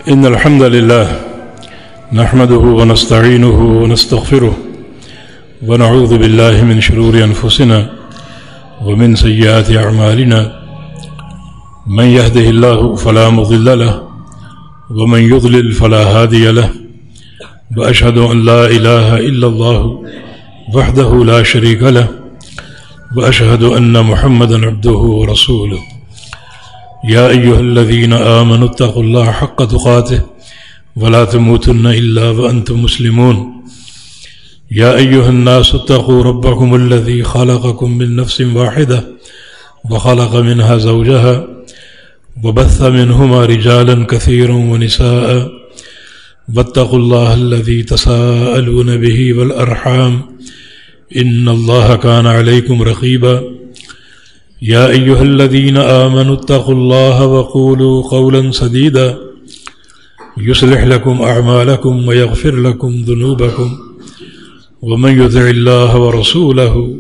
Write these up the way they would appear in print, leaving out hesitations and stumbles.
إن الحمد لله نحمده ونستعينه ونستغفره ونعوذ بالله من شرور أنفسنا ومن سيئات أعمالنا من يهده الله فلا مضل له ومن يضلل فلا هادي له وأشهد أن لا إله إلا الله وحده لا شريك له وأشهد أن محمدا عبده ورسوله يا أيها الذين آمنوا اتقوا الله حق تقاته ولا تموتن إلا وأنتم مسلمون يا أيها الناس اتقوا ربكم الذي خلقكم من نفس واحدة وخلق منها زوجها وبث منهما رجالا كثيرا ونساء واتقوا الله الذي تساءلون به والأرحام إن الله كان عليكم رقيبا يا أيها الذين آمنوا اتقوا الله وقولوا قولا سديدا يصلح لكم أعمالكم ويغفر لكم ذنوبكم ومن يطع الله ورسوله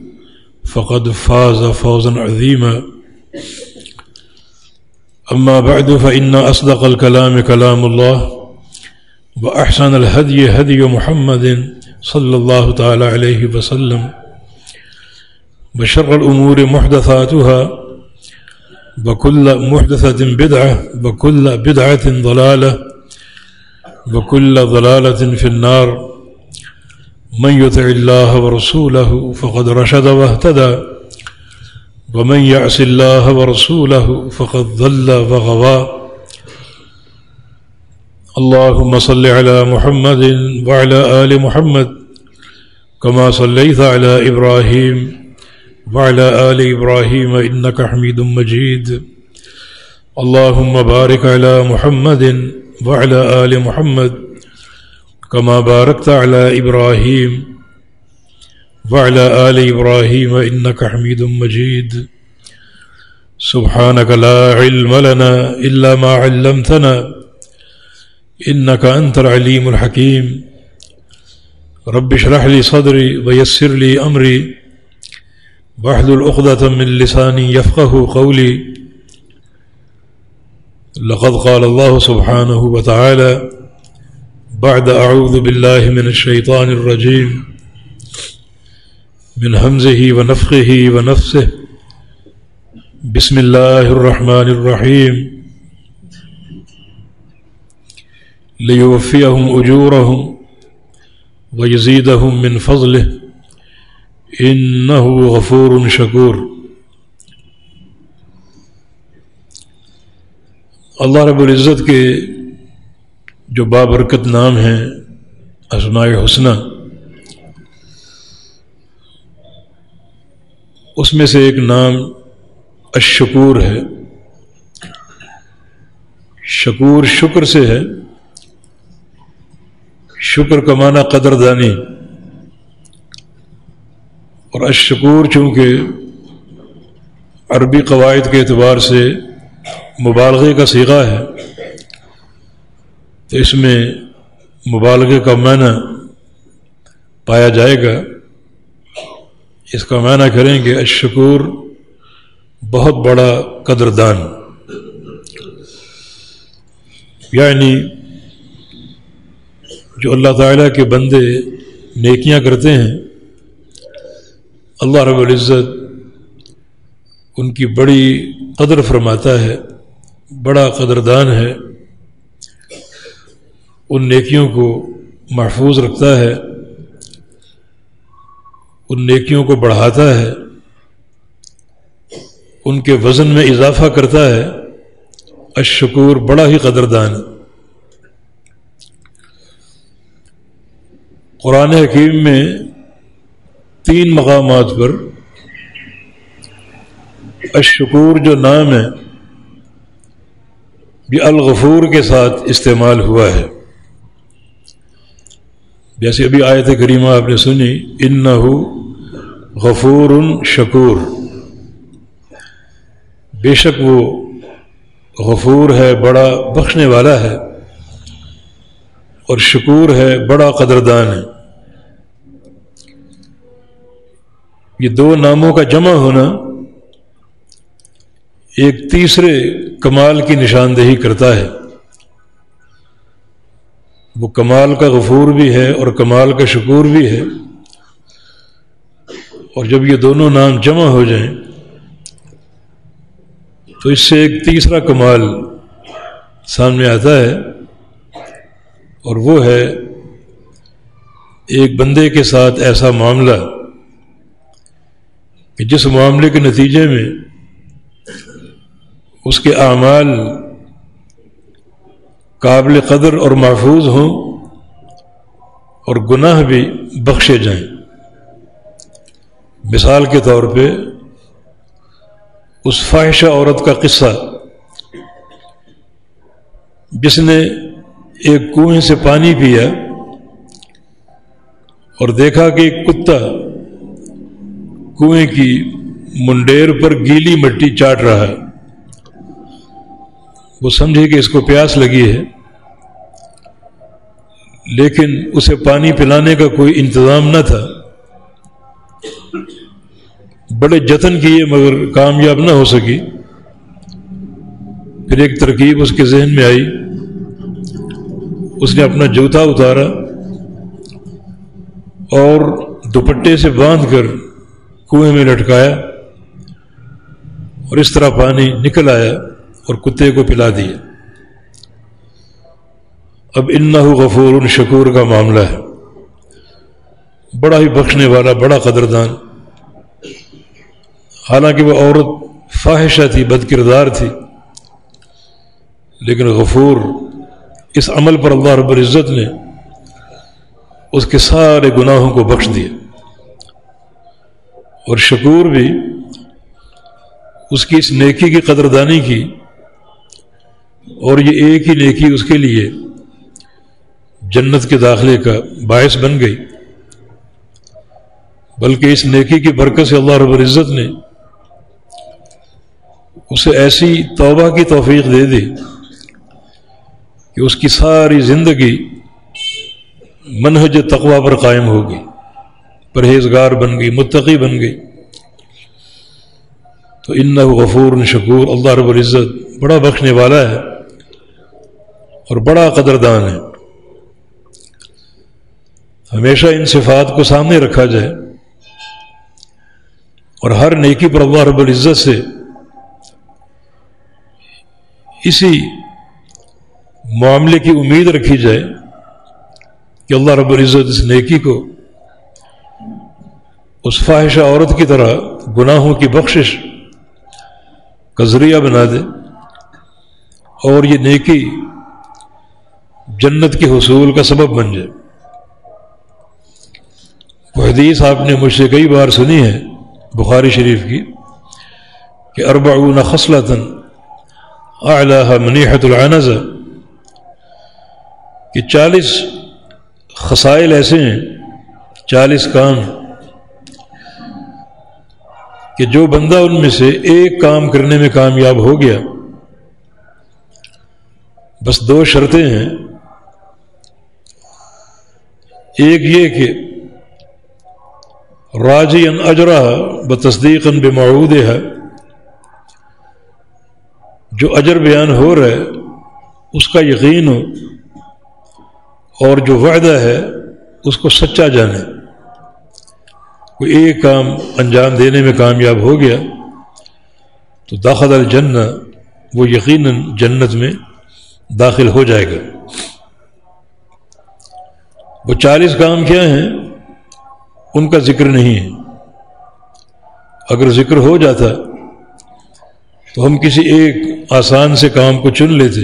فقد فاز فوزا عظيما أما بعد فإن أصدق الكلام كلام الله وأحسن الهدي هدي محمد صلى الله تعالى عليه وسلم وشر الأمور محدثاتها وكل محدثة بدعة وكل بدعة ضلالة وكل ضلالة في النار من يطع الله ورسوله فقد رشد واهتدى ومن يعص الله ورسوله فقد ضل وغوى اللهم صل على محمد وعلى آل محمد كما صليت على إبراهيم وعلى آل إبراهيم إنك حميد مجيد اللهم بارك على محمد وعلى آل محمد كما باركت على إبراهيم وعلى آل إبراهيم إنك حميد مجيد سبحانك لا علم لنا إلا ما علمتنا إنك أنت العليم الحكيم رب اشرح لي صدري ويسر لي أمري واحلل عقدة من لساني يفقه قولي لقد قال الله سبحانه وتعالى بعد أعوذ بالله من الشيطان الرجيم من همزه ونفخه ونفسه بسم الله الرحمن الرحيم ليوفيهم أجورهم ويزيدهم من فضله إنه غفور شکور۔ اللہ رب العزت کے جو بابرکت نام ہیں اسماء حسنہ، اس میں سے ایک نام الشکور ہے۔ شکور شکر سے ہے، شکر کا معنی قدردانی، اور الشکور چونکہ عربی قواعد کے اعتبار سے مبالغے کا صیغہ ہے تو اس میں مبالغے کا معنی پایا جائے گا۔ اس کا معنی کریں گے الشکور بہت بڑا قدردان، یعنی جو اللہ تعالیٰ کے بندے نیکیاں کرتے ہیں اللہ رب العزت ان کی بڑی قدر فرماتا ہے، بڑا قدردان ہے، ان نیکیوں کو محفوظ رکھتا ہے، ان نیکیوں کو بڑھاتا ہے، ان کے وزن میں اضافہ کرتا ہے۔ الشکور بڑا ہی قدردان ہے۔ قرآن حکیم میں 3 مقامات پر الشکور جو نام ہے یہ الغفور کے ساتھ استعمال ہوا ہے۔ جیسے ابھی آیت کریمہ آپ نے سنی انہ غفور شکور، بے شک وہ غفور ہے، بڑا بخشنے والا ہے، اور شکور ہے، بڑا قدردان ہے۔ یہ 2 ناموں کا جمع ہونا ایک تیسرے کمال کی نشاندہی کرتا ہے۔ وہ کمال کا غفور بھی ہے اور کمال کا شکور بھی ہے، اور جب یہ دونوں نام جمع ہو جائیں تو اس سے ایک تیسرا کمال سامنے آتا ہے، اور وہ ہے ایک بندے کے ساتھ ایسا معاملہ کہ جس معاملے کے نتیجے میں اس کے اعمال قابل قدر اور محفوظ ہوں اور گناہ بھی بخشے جائیں۔ مثال کے طور پہ اس فاحشہ عورت کا قصہ جس نے ایک کنویں سے پانی پیا اور دیکھا کہ ایک کتا کنویں کی منڈیر پر گیلی مٹی چاٹ رہا ہے۔ وہ سمجھے کہ اس کو پیاس لگی ہے، لیکن اسے پانی پلانے کا کوئی انتظام نہ تھا۔ بڑے جتن کیے مگر کامیاب نہ ہو سکی۔ پھر ایک ترکیب اس کے ذہن میں آئی، اس نے اپنا جوتا اتارا اور دوپٹے سے باندھ کر کنویں میں لٹکایا، اور اس طرح پانی نکل آیا اور کتے کو پلا دیا۔ اب انہ غفور شکور کا معاملہ ہے، بڑا ہی بخشنے والا، بڑا قدردان۔ حالانکہ وہ عورت فاحشہ تھی، بد کردار تھی، لیکن غفور، اس عمل پر اللہ رب العزت نے اس کے سارے گناہوں کو بخش دیا، اور شکور بھی اس کی اس نیکی کی قدردانی کی، اور یہ ایک ہی نیکی اس کے لیے جنت کے داخلے کا باعث بن گئی۔ بلکہ اس نیکی کی برکت سے اللہ رب العزت نے اسے ایسی توبہ کی توفیق دے دی کہ اس کی ساری زندگی منہج تقوی پر قائم ہو گئی، پرہیزگار بن گئی، متقی بن گئی۔ تو انہ غفور شکور، اللہ رب العزت بڑا بخشنے والا ہے اور بڑا قدردان ہے۔ ہمیشہ ان صفات کو سامنے رکھا جائے اور ہر نیکی پر اللہ رب العزت سے اسی معاملے کی امید رکھی جائے کہ اللہ رب العزت اس نیکی کو اس فاحشہ عورت کی طرح گناہوں کی بخشش کا ذریعہ بنا دے، اور یہ نیکی جنت کے حصول کا سبب بن جائے۔ وہ حدیث آپ نے مجھ سے کئی بار سنی ہے بخاری شریف کی کہ 40 خصلۃ اعلاها منیحۃ العنزہ، کہ 40 خصائل ایسے ہیں، 40 کام کہ جو بندہ ان میں سے ایک کام کرنے میں کامیاب ہو گیا، بس 2 شرطیں ہیں۔ ایک یہ کہ راجیا اجرہا بتصدیقا بموعودہا، جو اجر بیان ہو رہا ہے اس کا یقین ہو، اور جو وعدہ ہے اس کو سچا جانے۔ کوئی ایک کام انجام دینے میں کامیاب ہو گیا تو داخل الجنہ، وہ یقیناً جنت میں داخل ہو جائے گا۔ وہ 40 کام کیا ہیں ان کا ذکر نہیں ہے۔ اگر ذکر ہو جاتا تو ہم کسی ایک آسان سے کام کو چن لیتے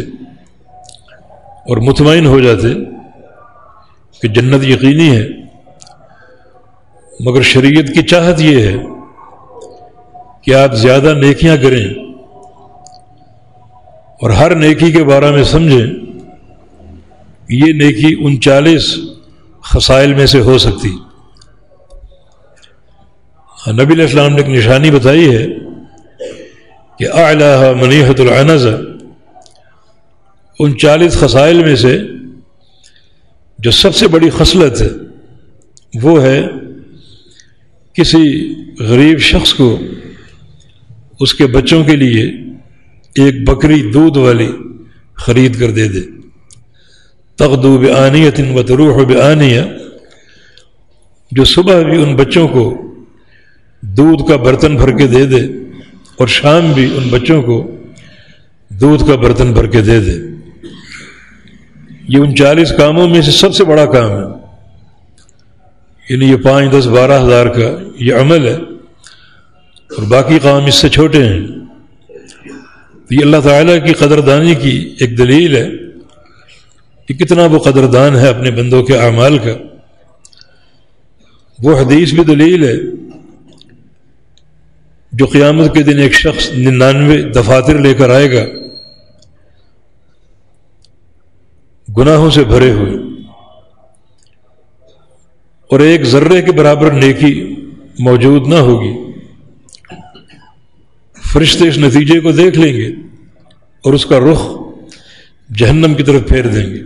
اور مطمئن ہو جاتے کہ جنت یقینی ہے، مگر شریعت کی چاہت یہ ہے کہ آپ زیادہ نیکیاں کریں اور ہر نیکی کے بارے میں سمجھیں یہ نیکی ان 40 خصائل میں سے ہو سکتی۔ نبی علیہ السلام نے ایک نشانی بتائی ہے کہ اعلیٰ منیحۃ العنزہ، ان 40 خصائل میں سے جو سب سے بڑی خصلت ہے وہ ہے کسی غریب شخص کو اس کے بچوں کے لیے ایک بکری دودھ والی خرید کر دے دے، تغدو بآنیۃ وتروح بآنیہ، جو صبح بھی ان بچوں کو دودھ کا برتن بھر کے دے دے اور شام بھی ان بچوں کو دودھ کا برتن بھر کے دے دے۔ یہ 39 کاموں میں سے سب سے بڑا کام ہے، یعنی یہ 5، 10، 12 ہزار کا یہ عمل ہے، اور باقی کام اس سے چھوٹے ہیں۔ تو یہ اللہ تعالیٰ کی قدردانی کی ایک دلیل ہے کہ کتنا وہ قدردان ہے اپنے بندوں کے اعمال کا۔ وہ حدیث بھی دلیل ہے جو قیامت کے دن ایک شخص 99 دفاتر لے کر آئے گا گناہوں سے بھرے ہوئے، اور ایک ذرے کے برابر نیکی موجود نہ ہوگی۔ فرشتے اس نتیجے کو دیکھ لیں گے اور اس کا رخ جہنم کی طرف پھیر دیں گے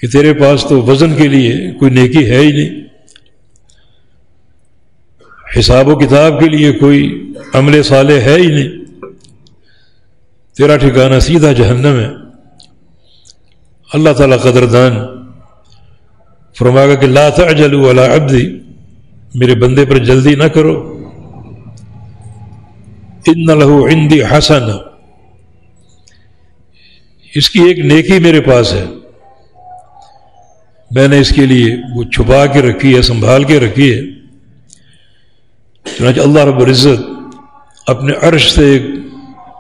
کہ تیرے پاس تو وزن کے لیے کوئی نیکی ہے ہی نہیں، حساب و کتاب کے لیے کوئی عمل صالح ہے ہی نہیں، تیرا ٹھکانہ سیدھا جہنم ہے۔ اللہ تعالیٰ قدردان فرمائے گا کہ لا تعجلوا علی عبدی، میرے بندے پر جلدی نہ کرو، ان لہ عندی حسنہ، اس کی ایک نیکی میرے پاس ہے، میں نے اس کے لیے وہ چھپا کے رکھی ہے، سنبھال کے رکھی ہے۔ چنانچہ اللہ رب العزت اپنے عرش سے ایک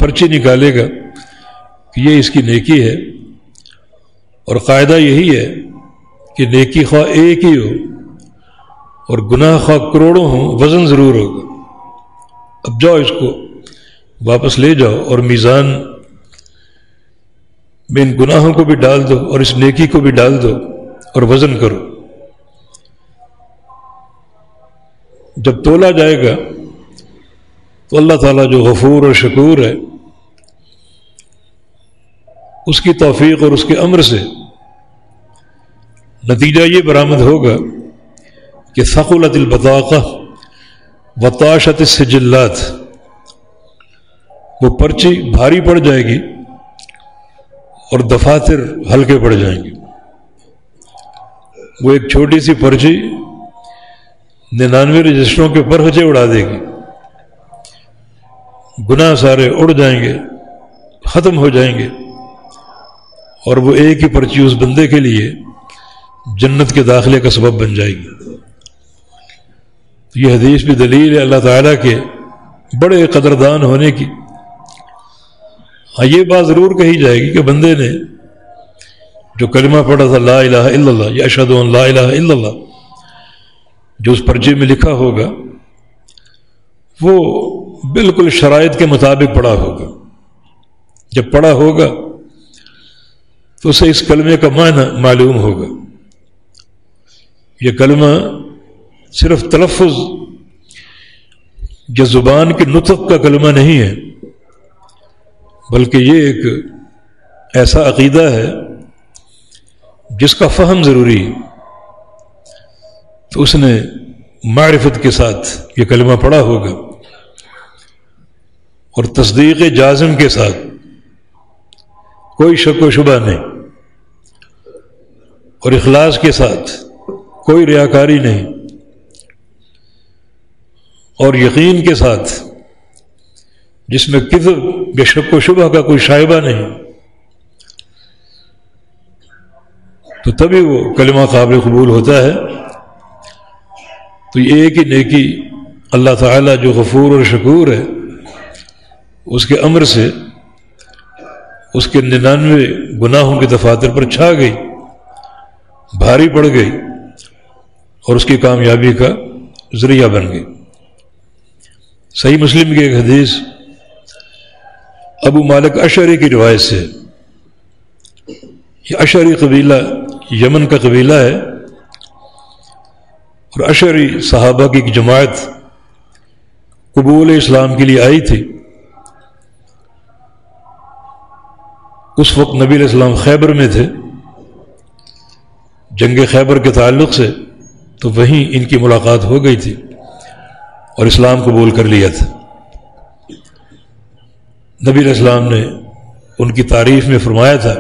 پرچی نکالے گا کہ یہ اس کی نیکی ہے، اور قاعدہ یہی ہے کہ نیکی خواہ ایک ہی ہو اور گناہ خواہ کروڑوں ہوں، وزن ضرور ہوگا۔ اب جاؤ اس کو واپس لے جاؤ اور میزان میں ان گناہوں کو بھی ڈال دو اور اس نیکی کو بھی ڈال دو اور وزن کرو۔ جب تولا جائے گا تو اللہ تعالیٰ جو غفور اور شکور ہے، اس کی توفیق اور اس کے امر سے نتیجہ یہ برآمد ہوگا کہ ثقلت البطاقہ وطاشت السجلات، وہ پرچی بھاری پڑ جائے گی اور دفاتر ہلکے پڑ جائیں گے۔ وہ ایک چھوٹی سی پرچی 99 رجسٹروں کے پرخچے اڑا دے گی، گناہ سارے اڑ جائیں گے، ختم ہو جائیں گے، اور وہ ایک ہی پرچی اس بندے کے لیے جنت کے داخلے کا سبب بن جائے گی۔ یہ حدیث بھی دلیل ہے اللہ تعالیٰ کے بڑے قدردان ہونے کی۔ ہاں یہ بات ضرور کہی جائے گی کہ بندے نے جو کلمہ پڑھا تھا لا الہ الا اللہ یا اشہد ان لا الہ الا اللہ، جو اس پرچے میں لکھا ہوگا وہ بالکل شرائط کے مطابق پڑھا ہوگا۔ جب پڑھا ہوگا تو اسے اس کلمے کا معنی معلوم ہوگا۔ یہ کلمہ صرف تلفظ یا زبان کے نطق کا کلمہ نہیں ہے، بلکہ یہ ایک ایسا عقیدہ ہے جس کا فہم ضروری ہے۔ تو اس نے معرفت کے ساتھ یہ کلمہ پڑھا ہوگا اور تصدیق جازم کے ساتھ، کوئی شک و شبہ نہیں، اور اخلاص کے ساتھ، کوئی ریاکاری نہیں، اور یقین کے ساتھ جس میں کذب یا شک و شبہ کا کوئی شائبہ نہیں، تو تبھی وہ کلمہ قابل قبول ہوتا ہے۔ تو یہ ایک ہی نیکی اللہ تعالیٰ جو غفور اور شکور ہے، اس کے امر سے اس کے 99 گناہوں کے دفاتر پر چھا گئی، بھاری پڑ گئی، اور اس کی کامیابی کا ذریعہ بن گئی۔ صحیح مسلم کی ایک حدیث ابو مالک اشعری کی روایت سے، یہ اشعری قبیلہ یمن کا قبیلہ ہے، اور اشعری صحابہ کی ایک جماعت قبول اسلام کے لیے آئی تھی۔ اس وقت نبی علیہ السلام خیبر میں تھے، جنگ خیبر کے تعلق سے، تو وہیں ان کی ملاقات ہو گئی تھی اور اسلام قبول کر لیا تھا۔ نبی علیہ السلام نے ان کی تعریف میں فرمایا تھا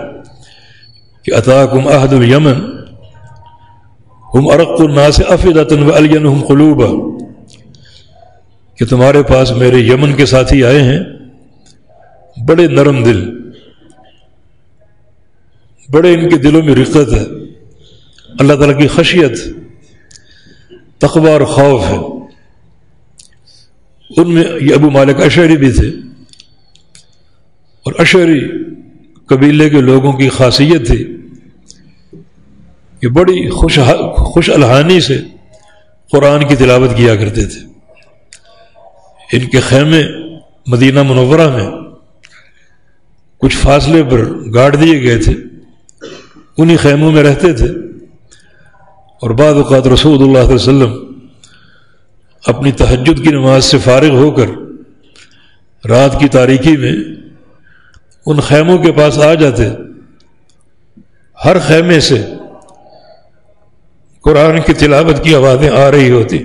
کہ اتاکم عہد الیمن ہم ارق الناس افئدۃ والینہم قلوبا، کہ تمہارے پاس میرے یمن کے ساتھی آئے ہیں، بڑے نرم دل، بڑے ان کے دلوں میں رقت ہے، اللہ تعالیٰ کی خشیت، تقوی اور خوف ہے۔ ان میں یہ ابو مالک اشعری بھی تھے، اور اشعری قبیلے کے لوگوں کی خاصیت تھی کہ بڑی خوش الحانی سے قرآن کی تلاوت کیا کرتے تھے۔ ان کے خیمے مدینہ منورہ میں کچھ فاصلے پر گاڑ دیے گئے تھے، انہی خیموں میں رہتے تھے، اور بعض اوقات رسول اللہ صلی اللہ علیہ وسلم اپنی تہجد کی نماز سے فارغ ہو کر رات کی تاریکی میں ان خیموں کے پاس آ جاتے، ہر خیمے سے قرآن کی تلاوت کی آوازیں آ رہی ہوتی،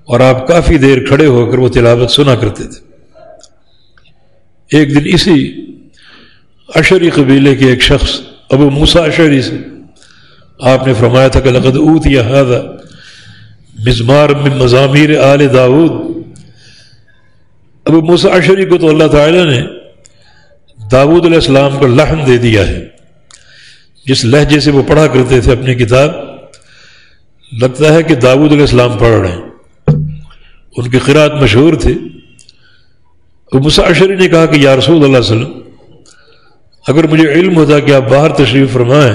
اور آپ کافی دیر کھڑے ہو کر وہ تلاوت سنا کرتے تھے۔ ایک دن اسی اشعری قبیلے کے ایک شخص ابو موسیٰ اشعری سے آپ نے فرمایا تھا کہ لقد اوتی ھذا مزمار من مزامیر آل داؤد۔ ابو موسیٰ اشعری کو تو اللہ تعالیٰ نے داؤد علیہ السلام کا لحن دے دیا ہے، جس لہجے سے وہ پڑھا کرتے تھے اپنی کتاب، لگتا ہے کہ داؤد علیہ السلام پڑھ رہے ہیں، ان کی قرات مشہور تھی۔ ابو موسیٰ اشعری نے کہا کہ یا رسول اللہ صلی اللہ علیہ وسلم، اگر مجھے علم ہوتا کہ آپ باہر تشریف فرمائیں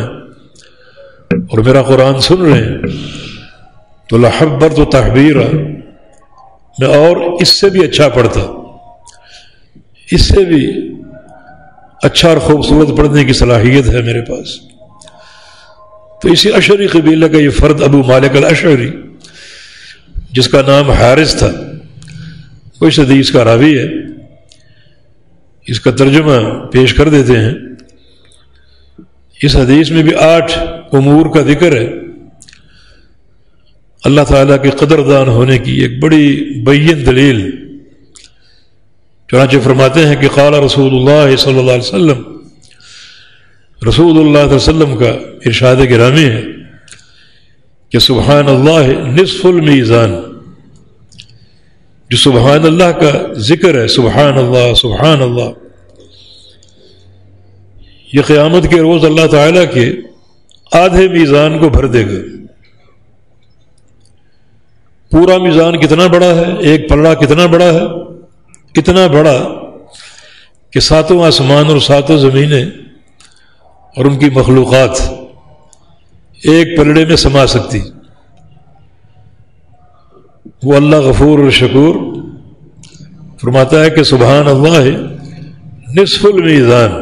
اور میرا قرآن سن رہے ہیں تو لحبرت تحبیرا، میں اور اس سے بھی اچھا پڑھتا، اس سے بھی اچھا اور خوبصورت پڑھنے کی صلاحیت ہے میرے پاس۔ تو اسی اشعری قبیلہ کا یہ فرد ابو مالک الاشعری، جس کا نام حارث تھا، وہ اس حدیث کا راوی ہے۔ اس کا ترجمہ پیش کر دیتے ہیں۔ اس حدیث میں بھی 8 امور کا ذکر ہے، اللہ تعالیٰ کے قدردان ہونے کی ایک بڑی بین دلیل۔ چنانچہ فرماتے ہیں کہ قال رسول اللہ صلی اللہ علیہ وسلم، رسول اللہ صلی اللہ علیہ وسلم کا ارشاد گرامی ہے کہ سبحان اللہ نصف المیزان، جو سبحان اللہ کا ذکر ہے، سبحان اللہ سبحان اللہ، یہ قیامت کے روز اللہ تعالیٰ کے آدھے میزان کو بھر دے گا۔ پورا میزان کتنا بڑا ہے، ایک پلڑا کتنا بڑا ہے، اتنا بڑا کہ 7 آسمان اور 7 زمینیں اور ان کی مخلوقات ایک پلڑے میں سما سکتی۔ وہ اللہ غفور اور شکور فرماتا ہے کہ سبحان اللہ نصف المیزان،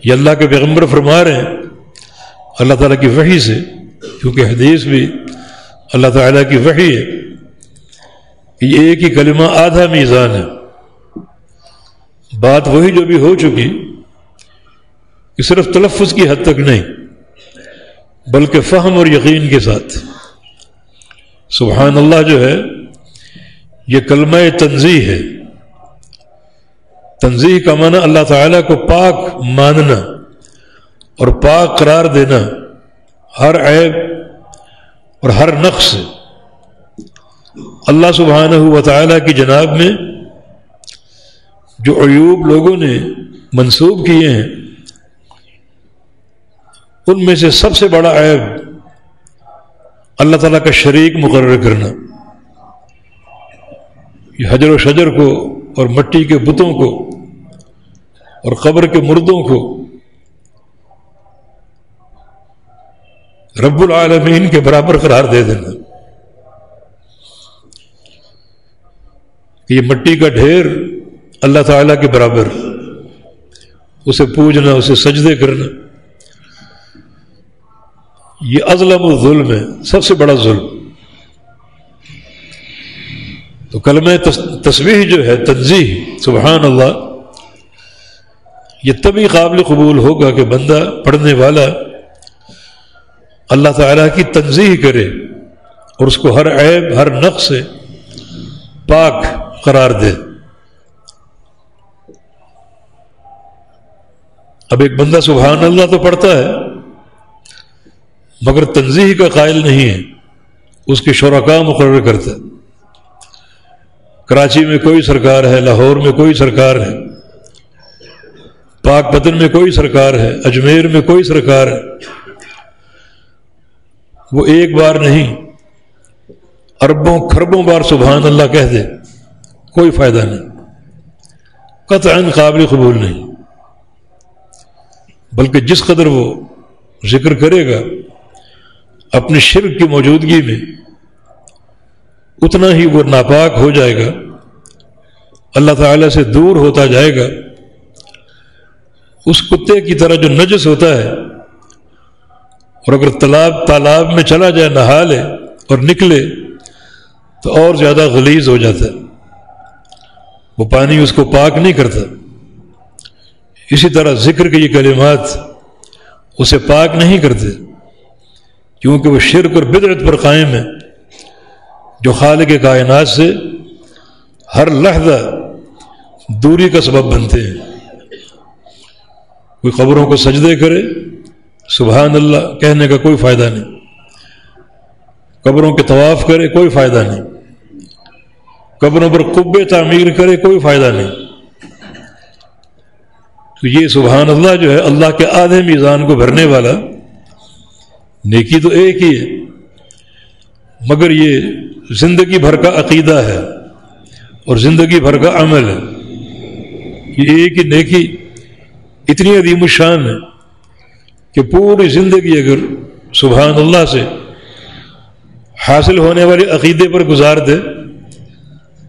یہ اللہ کے پیغمبر فرما رہے ہیں اللہ تعالیٰ کی وحی سے، کیونکہ حدیث بھی اللہ تعالیٰ کی وحی ہے کہ یہ ایک ہی کلمہ آدھا میزان ہے۔ بات وہی جو بھی ہو چکی، کہ صرف تلفظ کی حد تک نہیں بلکہ فہم اور یقین کے ساتھ۔ سبحان اللہ جو ہے یہ کلمہ تنزیہ ہے۔ تنزیہ کا معنی اللہ تعالیٰ کو پاک ماننا اور پاک قرار دینا ہر عیب اور ہر نقص سے۔ اللہ سبحانہ و تعالیٰ کی جناب میں جو عیوب لوگوں نے منسوب کیے ہیں، ان میں سے سب سے بڑا عیب اللہ تعالیٰ کا شریک مقرر کرنا۔ یہ حجر و شجر کو اور مٹی کے بتوں کو اور قبر کے مردوں کو رب العالمین کے برابر قرار دے دینا، کہ یہ مٹی کا ڈھیر اللہ تعالیٰ کے برابر، اسے پوجنا، اسے سجدے کرنا، یہ اظلم الظلم ہے، سب سے بڑا ظلم۔ تو کلمہ تسبیح جو ہے تنزیہ سبحان اللہ، یہ تبھی قابل قبول ہوگا کہ بندہ پڑھنے والا اللہ تعالیٰ کی تنزیہ کرے اور اس کو ہر عیب ہر نقص سے پاک قرار دے۔ اب ایک بندہ سبحان اللہ تو پڑھتا ہے مگر تنزیہ کا قائل نہیں ہے، اس کے شرکاء مقرر کرتا ہے۔ کراچی میں کوئی سرکار ہے، لاہور میں کوئی سرکار ہے، پاک پتن میں کوئی سرکار ہے، اجمیر میں کوئی سرکار ہے، وہ ایک بار نہیں اربوں کھربوں بار سبحان اللہ کہہ دے، کوئی فائدہ نہیں، قطعاً قابل قبول نہیں، بلکہ جس قدر وہ ذکر کرے گا اپنی شرک کی موجودگی میں اتنا ہی وہ ناپاک ہو جائے گا، اللہ تعالیٰ سے دور ہوتا جائے گا۔ اس کتے کی طرح جو نجس ہوتا ہے اور اگر تالاب میں چلا جائے نہا لے اور نکلے تو اور زیادہ غلیظ ہو جاتا ہے، وہ پانی اس کو پاک نہیں کرتا۔ اسی طرح ذکر کے یہ کلمات اسے پاک نہیں کرتے، کیونکہ وہ شرک اور بدعت پر قائم ہے، جو خالق کائنات سے ہر لحظہ دوری کا سبب بنتے ہیں۔ کوئی قبروں کو سجدے کرے، سبحان اللہ کہنے کا کوئی فائدہ نہیں، قبروں کے طواف کرے کوئی فائدہ نہیں، قبروں پر قبے تعمیر کرے کوئی فائدہ نہیں۔ تو یہ سبحان اللہ جو ہے اللہ کے آدھے میزان کو بھرنے والا، نیکی تو ایک ہی ہے مگر یہ زندگی بھر کا عقیدہ ہے اور زندگی بھر کا عمل ہے۔ یہ ایک ہی نیکی اتنی عظیم الشان ہے کہ پوری زندگی اگر سبحان اللہ سے حاصل ہونے والے عقیدے پر گزار دے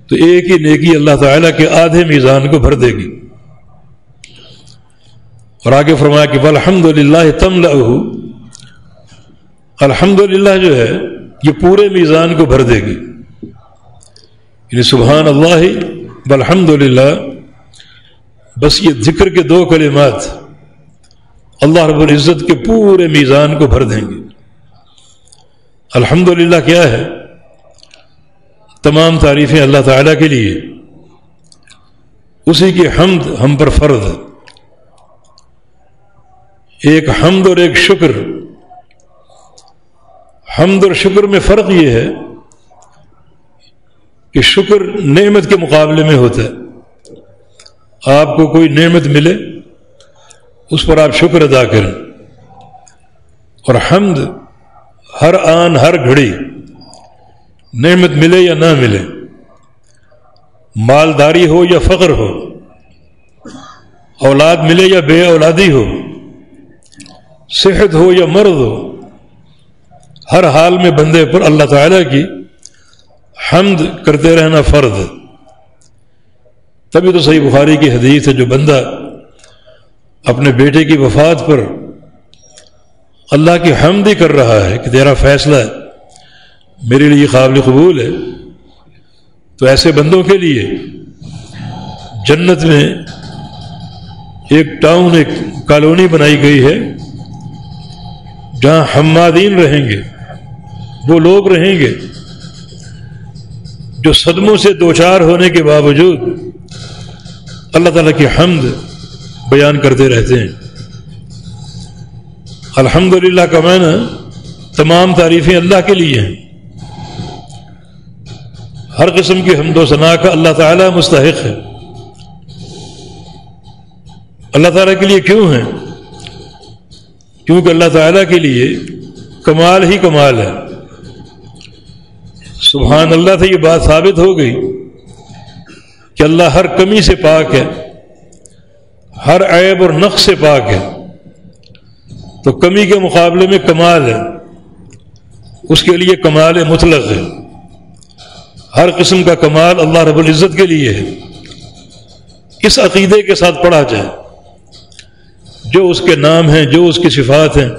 تو ایک ہی نیکی اللہ تعالیٰ کے آدھے میزان کو بھر دے گی۔ اور آگے فرمایا کہ والحمدللہ تملأہ، الحمدللہ جو ہے یہ پورے میزان کو بھر دے گی، یعنی سبحان اللہ والحمدللہ، بس یہ ذکر کے دو کلمات اللہ رب العزت کے پورے میزان کو بھر دیں گے۔ الحمدللہ کیا ہے؟ تمام تعریفیں اللہ تعالیٰ کے لیے، اسی کی حمد ہم پر فرض ہے۔ ایک حمد اور ایک شکر، حمد اور شکر میں فرق یہ ہے کہ شکر نعمت کے مقابلے میں ہوتا ہے، آپ کو کوئی نعمت ملے اس پر آپ شکر ادا کریں، اور حمد ہر آن ہر گھڑی نعمت ملے یا نہ ملے، مالداری ہو یا فقر ہو، اولاد ملے یا بے اولادی ہو، صحت ہو یا مرض ہو، ہر حال میں بندے پر اللہ تعالیٰ کی حمد کرتے رہنا فرض ہے۔ تبھی تو صحیح بخاری کی حدیث ہے، جو بندہ اپنے بیٹے کی وفات پر اللہ کی حمد ہی کر رہا ہے کہ تیرا فیصلہ میرے لیے قابل قبول ہے، تو ایسے بندوں کے لیے جنت میں ایک ٹاؤن، ایک کالونی بنائی گئی ہے جہاں حمادین رہیں گے، وہ لوگ رہیں گے جو صدموں سے دوچار ہونے کے باوجود اللہ تعالیٰ کی حمد بیان کرتے رہتے ہیں۔ الحمدللہ کا معنی تمام تعریفیں اللہ کے لیے ہیں، ہر قسم کی حمد و ثنا کا اللہ تعالیٰ مستحق ہے۔ اللہ تعالیٰ کے لیے کیوں ہیں؟ کیونکہ اللہ تعالیٰ کے لیے کمال ہی کمال ہے۔ سبحان اللہ سے یہ بات ثابت ہو گئی کہ اللہ ہر کمی سے پاک ہے، ہر عیب اور نقص سے پاک ہے، تو کمی کے مقابلے میں کمال ہے، اس کے لیے کمال مطلق ہے۔ ہر قسم کا کمال اللہ رب العزت کے لیے ہے۔ اس عقیدے کے ساتھ پڑھا جائے، جو اس کے نام ہیں، جو اس کی صفات ہیں،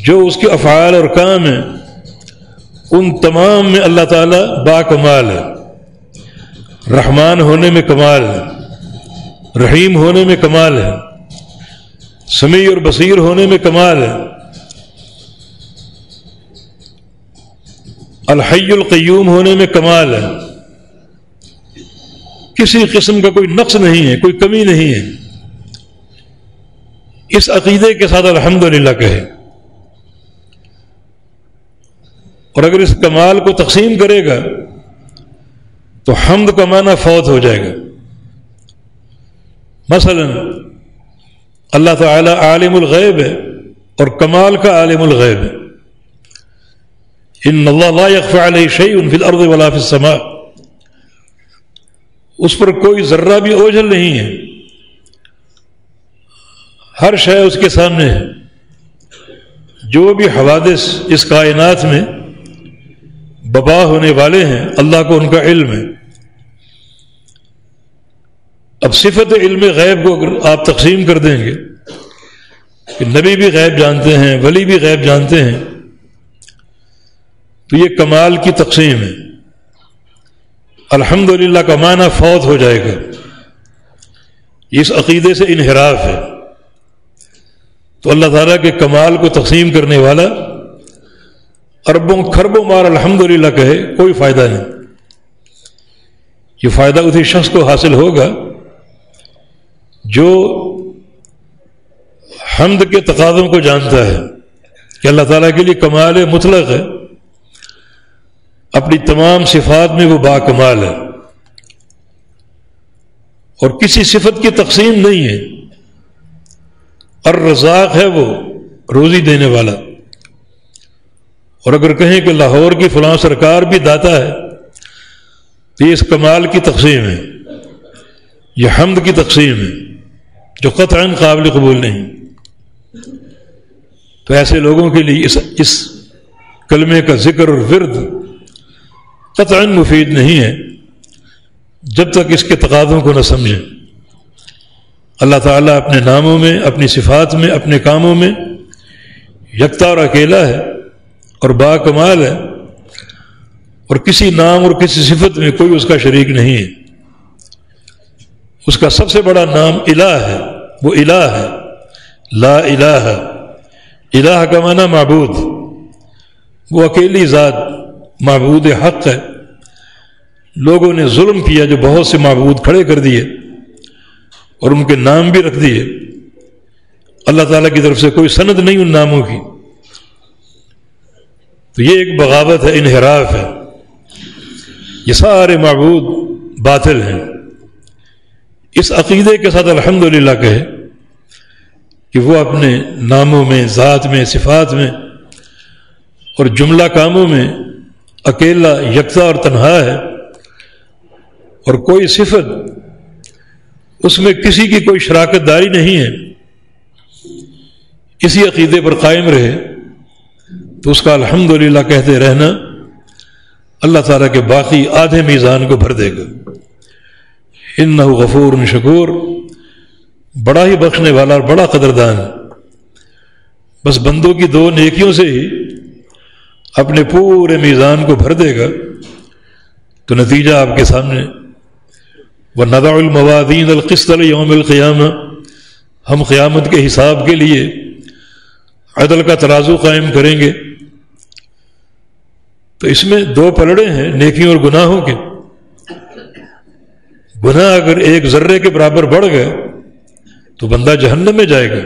جو اس کے افعال اور کام ہیں، ان تمام میں اللہ تعالیٰ با کمال ہے۔ رحمان ہونے میں کمال ہے، رحیم ہونے میں کمال ہے، سمیع اور بصیر ہونے میں کمال ہے، الحی القیوم ہونے میں کمال ہے، کسی قسم کا کوئی نقص نہیں ہے، کوئی کمی نہیں ہے۔ اس عقیدے کے ساتھ الحمدللہ کہے، اور اگر اس کمال کو تقسیم کرے گا تو حمد کا معنی فوت ہو جائے گا۔ مثلا اللہ تعالی عالم الغیب ہے اور کمال کا عالم الغیب ہے، ان اللہ لا یخفی علیہ شیء فی الارض ولا فی السماء، اس پر کوئی ذرہ بھی اوجھل نہیں ہے، ہر شے اس کے سامنے ہے، جو بھی حوادث اس کائنات میں ببا ہونے والے ہیں اللہ کو ان کا علم ہے۔ اب صفت علم غیب کو اگر آپ تقسیم کر دیں گے کہ نبی بھی غیب جانتے ہیں، ولی بھی غیب جانتے ہیں، تو یہ کمال کی تقسیم ہے۔ الحمدللہ کا معنی فوت ہو جائے گا، اس عقیدے سے انحراف ہے۔ تو اللہ تعالیٰ کے کمال کو تقسیم کرنے والا اربوں کھربوں مار الحمدللہ کہے کوئی فائدہ نہیں۔ یہ فائدہ اسی شخص کو حاصل ہوگا جو حمد کے تقاضوں کو جانتا ہے کہ اللہ تعالیٰ کے لیے کمال مطلق ہے، اپنی تمام صفات میں وہ با کمال ہے، اور کسی صفت کی تقسیم نہیں ہے۔ الرزاق ہے وہ روزی دینے والا، اور اگر کہیں کہ لاہور کی فلاں سرکار بھی داتا ہے تو یہ اس کمال کی تقسیم ہے، یہ حمد کی تقسیم ہے جو قطعاً قابل قبول نہیں۔ تو ایسے لوگوں کے لیے اس کلمے کا ذکر اور ورد قطعاً مفید نہیں ہے جب تک اس کے تقاضوں کو نہ سمجھیں۔ اللہ تعالیٰ اپنے ناموں میں، اپنی صفات میں، اپنے کاموں میں یکتا اور اکیلا ہے اور با کمال ہے، اور کسی نام اور کسی صفت میں کوئی اس کا شریک نہیں ہے۔ اس کا سب سے بڑا نام الہ ہے، وہ الہ ہے، لا الہ، الہ کا معنی معبود، وہ اکیلی ذات معبود حق ہے۔ لوگوں نے ظلم کیا جو بہت سے معبود کھڑے کر دیے اور ان کے نام بھی رکھ دیے، اللہ تعالیٰ کی طرف سے کوئی سند نہیں ان ناموں کی، تو یہ ایک بغاوت ہے، انحراف ہے۔ یہ سارے معبود باطل ہیں۔ اس عقیدے کے ساتھ الحمدللہ کہے کہ وہ اپنے ناموں میں، ذات میں، صفات میں اور جملہ کاموں میں اکیلا، یکتا اور تنہا ہے، اور کوئی صفت اس میں کسی کی کوئی شراکت داری نہیں ہے۔ اسی عقیدے پر قائم رہے تو اس کا الحمدللہ کہتے رہنا اللہ تعالیٰ کے باقی آدھے میزان کو بھر دے گا۔ انہ غفور شکور، بڑا ہی بخشنے والا اور بڑا قدردان۔ بس بندوں کی دو نیکیوں سے ہی اپنے پورے میزان کو بھر دے گا، تو نتیجہ آپ کے سامنے، وَنَضَعُ الْمَوَازِينَ الْقِسْطَ لِيَوْمِ الْقِيَامَةِ، ہم قیامت کے حساب کے لیے عدل کا ترازو قائم کریں گے۔ تو اس میں دو پلڑے ہیں، نیکیوں اور گناہوں کے۔ گناہ اگر ایک ذرے کے برابر بڑھ گئے تو بندہ جہنم میں جائے گا،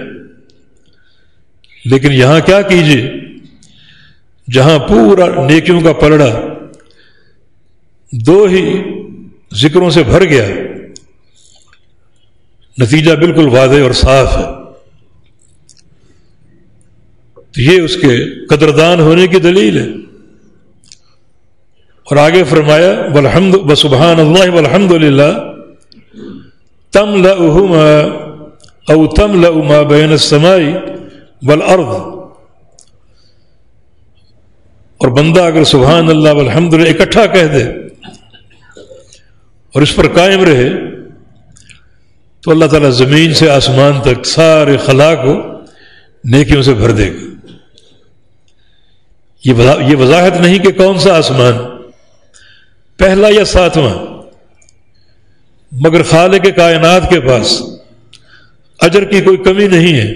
لیکن یہاں کیا کیجیے، جہاں پورا نیکیوں کا پلڑا دو ہی ذکروں سے بھر گیا، نتیجہ بالکل واضح اور صاف ہے۔ تو یہ اس کے قدردان ہونے کی دلیل ہے۔ اور آگے فرمایا والحمد وسبحان اللہ والحمد للہ تملأ او تملأ ما بین السماء والارض، اور بندہ اگر سبحان اللہ والحمد للہ اکٹھا کہہ دے اور اس پر قائم رہے تو اللہ تعالیٰ زمین سے آسمان تک سارے خلا کو نیکیوں سے بھر دے گا۔ یہ وضاحت نہیں کہ کون سا آسمان، پہلا یا ساتواں، مگر خالق کائنات کے پاس اجر کی کوئی کمی نہیں ہے۔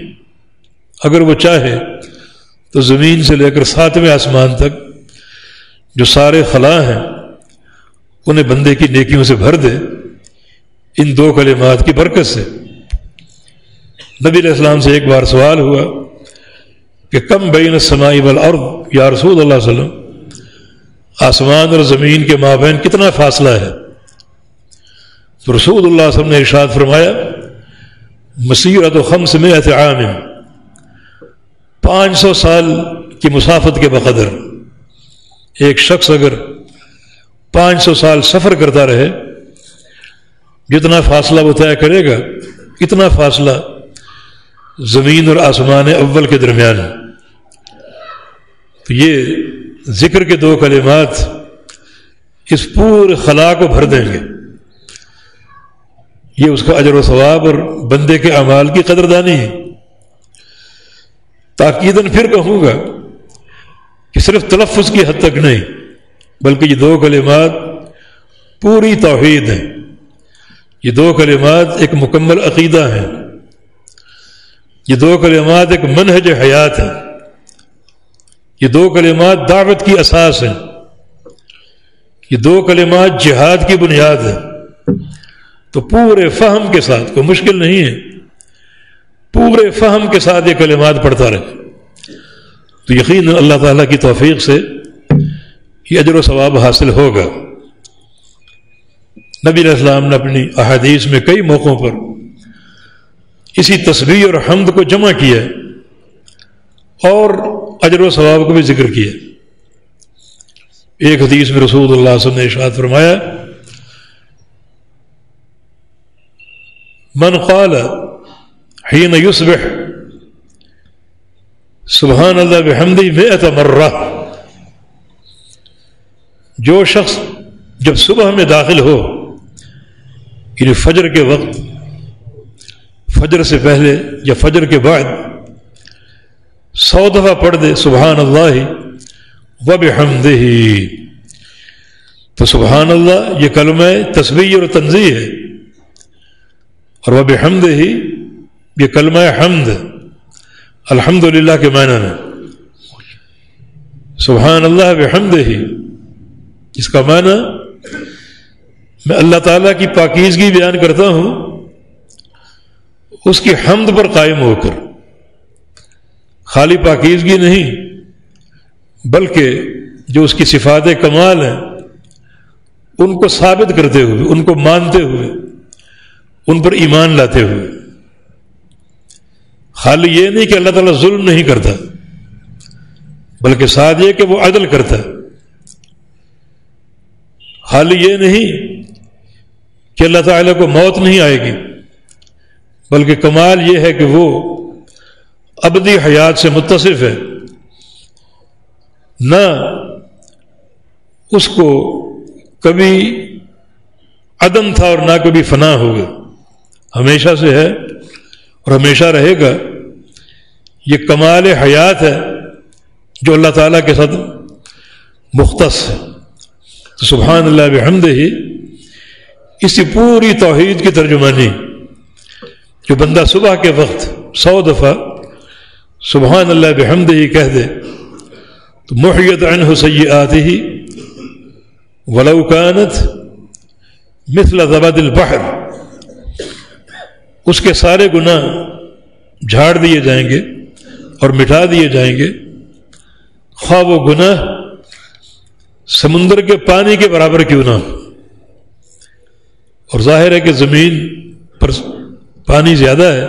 اگر وہ چاہے تو زمین سے لے کر ساتویں آسمان تک جو سارے خلا ہیں انہیں بندے کی نیکیوں سے بھر دے، ان دو کلمات کی برکت سے۔ نبی علیہ السلام سے ایک بار سوال ہوا کہ کم بین السماء والارض، یا رسول اللہ صلی اللہ علیہ وسلم آسمان اور زمین کے مابین کتنا فاصلہ ہے؟ تو رسول اللہ صلی اللہ علیہ وسلم نے ارشاد فرمایا مسیرۃ 500 عام، 500 سال کی مسافت کے بقدر ایک شخص اگر 500 سال سفر کرتا رہے، جتنا فاصلہ وہ طے کرے گا اتنا فاصلہ زمین اور آسمان اول کے درمیان ہے۔ تو یہ ذکر کے 2 کلمات اس پورے خلا کو بھر دیں گے۔ یہ اس کا اجر و ثواب اور بندے کے اعمال کی قدردانی ہے۔ تاکیداً پھر کہوں گا کہ صرف تلفظ کی حد تک نہیں، بلکہ یہ 2 کلمات پوری توحید ہیں۔ یہ 2 کلمات ایک مکمل عقیدہ ہیں، یہ 2 کلمات ایک منہج حیات ہیں، یہ 2 کلمات دعوت کی اساس ہیں، یہ 2 کلمات جہاد کی بنیاد ہے۔ تو پورے فہم کے ساتھ، کوئی مشکل نہیں ہے، پورے فہم کے ساتھ یہ کلمات پڑھتا رہے تو یقیناً اللہ تعالیٰ کی توفیق سے یہ اجر و ثواب حاصل ہوگا۔ نبی علیہ السلام نے اپنی احادیث میں کئی موقعوں پر اسی تسبیح اور حمد کو جمع کیا اور اجر و ثواب کو بھی ذکر کیا۔ ایک حدیث میں رسول اللہ صلی اللہ علیہ وسلم نے ارشاد فرمایا من قال حين يصبح سبحان اللہ بحمدہ 100 مرہ، جو شخص جب صبح میں داخل ہو، یعنی فجر کے وقت، فجر سے پہلے یا فجر کے بعد 100 دفعہ پڑھ دے سبحان اللہ وبحمدہ، تو سبحان اللہ یہ کلمہ تسبیح اور تنزیہ ہے، اور وبحمدہ یہ کلمہ حمد الحمدللہ کے معنی میں۔ سبحان اللہ بحمدہ اس کا معنی میں اللہ تعالیٰ کی پاکیزگی بیان کرتا ہوں اس کی حمد پر قائم ہو کر، خالی پاکیزگی نہیں بلکہ جو اس کی صفات کمال ہیں ان کو ثابت کرتے ہوئے، ان کو مانتے ہوئے، ان پر ایمان لاتے ہوئے۔ خالی یہ نہیں کہ اللہ تعالیٰ ظلم نہیں کرتا، بلکہ ساتھ یہ کہ وہ عدل کرتا ہے۔ خالی یہ نہیں کہ اللہ تعالیٰ کو موت نہیں آئے گی، بلکہ کمال یہ ہے کہ وہ ابدی حیات سے متصف ہے، نہ اس کو کبھی عدم تھا اور نہ کبھی فنا ہوگا، ہمیشہ سے ہے اور ہمیشہ رہے گا۔ یہ کمال حیات ہے جو اللہ تعالیٰ کے ساتھ مختص ہے۔ تو سبحان اللہ بحمدہ اسی پوری توحید کی ترجمانی جو بندہ صبح کے وقت 100 دفعہ سبحان اللہ بحمدہ کہہ دے تو محیت عنہ سیئاتہ ولو کانت مثل زبد البحر، اس کے سارے گناہ جھاڑ دیے جائیں گے اور مٹا دیے جائیں گے، خواہ وہ گناہ سمندر کے پانی کے برابر کیوں نہ ہو۔ اور ظاہر ہے کہ زمین پر پانی زیادہ ہے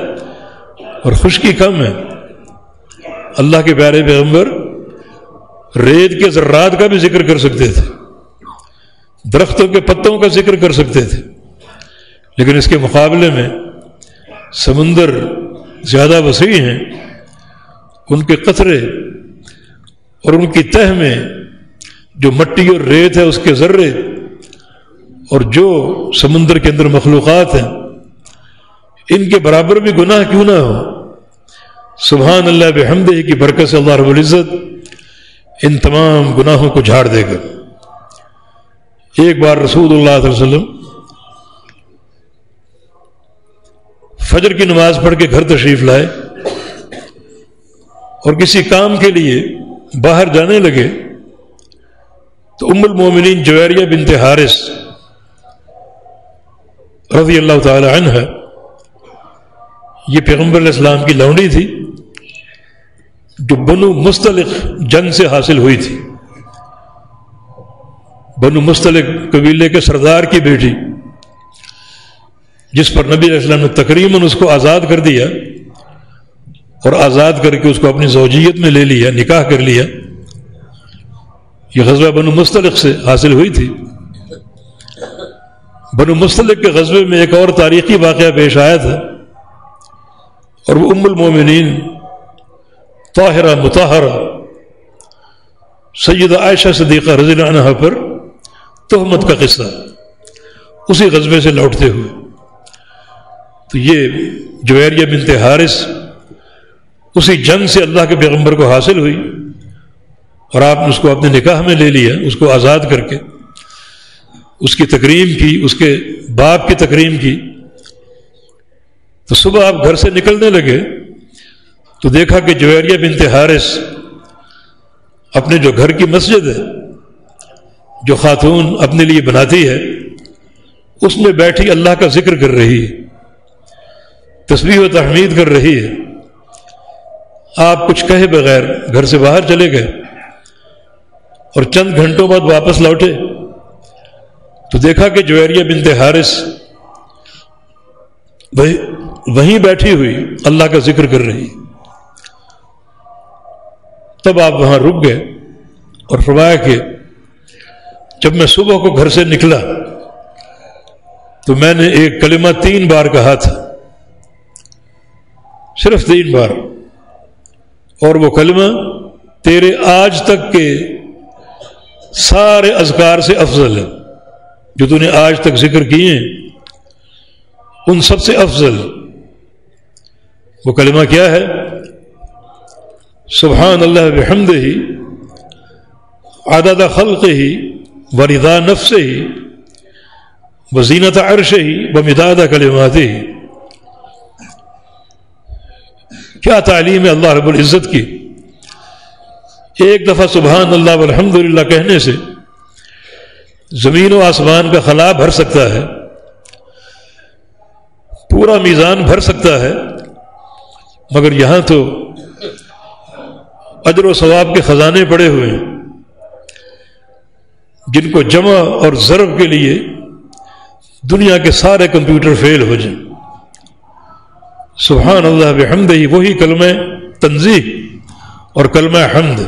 اور خشکی کم ہے۔ اللہ کے پیارے پیغمبر ریت کے ذرات کا بھی ذکر کر سکتے تھے، درختوں کے پتوں کا ذکر کر سکتے تھے، لیکن اس کے مقابلے میں سمندر زیادہ وسیع ہیں، ان کے قطرے اور ان کی تہ میں جو مٹی اور ریت ہے اس کے ذرے اور جو سمندر کے اندر مخلوقات ہیں ان کے برابر بھی گناہ کیوں نہ ہو۔ سبحان اللہ بحمدہ کی برکت سے اللہ رب العزت ان تمام گناہوں کو جھاڑ دے گا۔ ایک بار رسول اللہ صلی اللہ علیہ وسلم فجر کی نماز پڑھ کے گھر تشریف لائے اور کسی کام کے لیے باہر جانے لگے تو ام المومنین جویریہ بنت حارث رضی اللہ تعالی عنہ یہ پیغمبر علیہ السلام کی لونڈی تھی جو بنو مستلق جنگ سے حاصل ہوئی تھی. بنو مستلق قبیلے کے سردار کی بیٹی، جس پر نبی علیہ السلام نے تقریباً اس کو آزاد کر دیا اور آزاد کر کے اس کو اپنی زوجیت میں لے لیا، نکاح کر لیا. یہ غزوہ بنو مستلق سے حاصل ہوئی تھی. بنو مستلق کے غزوے میں ایک اور تاریخی واقعہ پیش آیا تھا، اور وہ ام المومنین طاہرہ مطہرہ سیدہ عائشہ صدیقہ رضی اللہ عنہا پر تہمت کا قصہ، اسی غزوے سے لوٹتے ہوئے. تو یہ جویریہ بنت حارث اسی جنگ سے اللہ کے پیغمبر کو حاصل ہوئی، اور آپ نے اس کو اپنے نکاح میں لے لیا، اس کو آزاد کر کے اس کی تکریم کی، اس کے باپ کی تکریم کی. تو صبح آپ گھر سے نکلنے لگے تو دیکھا کہ جویریہ بنت حارث اپنے جو گھر کی مسجد ہے، جو خاتون اپنے لیے بناتی ہے، اس میں بیٹھی اللہ کا ذکر کر رہی ہے، تسبیح و تحمید کر رہی ہے. آپ کچھ کہے بغیر گھر سے باہر چلے گئے اور چند گھنٹوں بعد واپس لوٹے تو دیکھا کہ جویریہ بنت حارث وہیں بیٹھی ہوئی اللہ کا ذکر کر رہی. تب آپ وہاں رک گئے اور فرمایا کہ جب میں صبح کو گھر سے نکلا تو میں نے ایک کلمہ 3 بار کہا تھا، صرف 3 بار، اور وہ کلمہ تیرے آج تک کے سارے اذکار سے افضل ہے. جو تو نے آج تک ذکر کیے ہیں ان سب سے افضل. وہ کلمہ کیا ہے؟ سبحان اللہ بحمدہ عدد خلقہ ورضا نفسہ وزینت عرشہ ومداد کلماتہ. کیا تعلیم ہے اللہ رب العزت کی. ایک دفعہ سبحان اللہ والحمد للہ کہنے سے زمین و آسمان کا خلا بھر سکتا ہے، پورا میزان بھر سکتا ہے. مگر یہاں تو اجر و ثواب کے خزانے پڑے ہوئے ہیں جن کو جمع اور ضرب کے لیے دنیا کے سارے کمپیوٹر فیل ہو جائیں. سبحان اللہ بحمدہ، وہی کلمہ تنزیہ اور کلمہ حمد،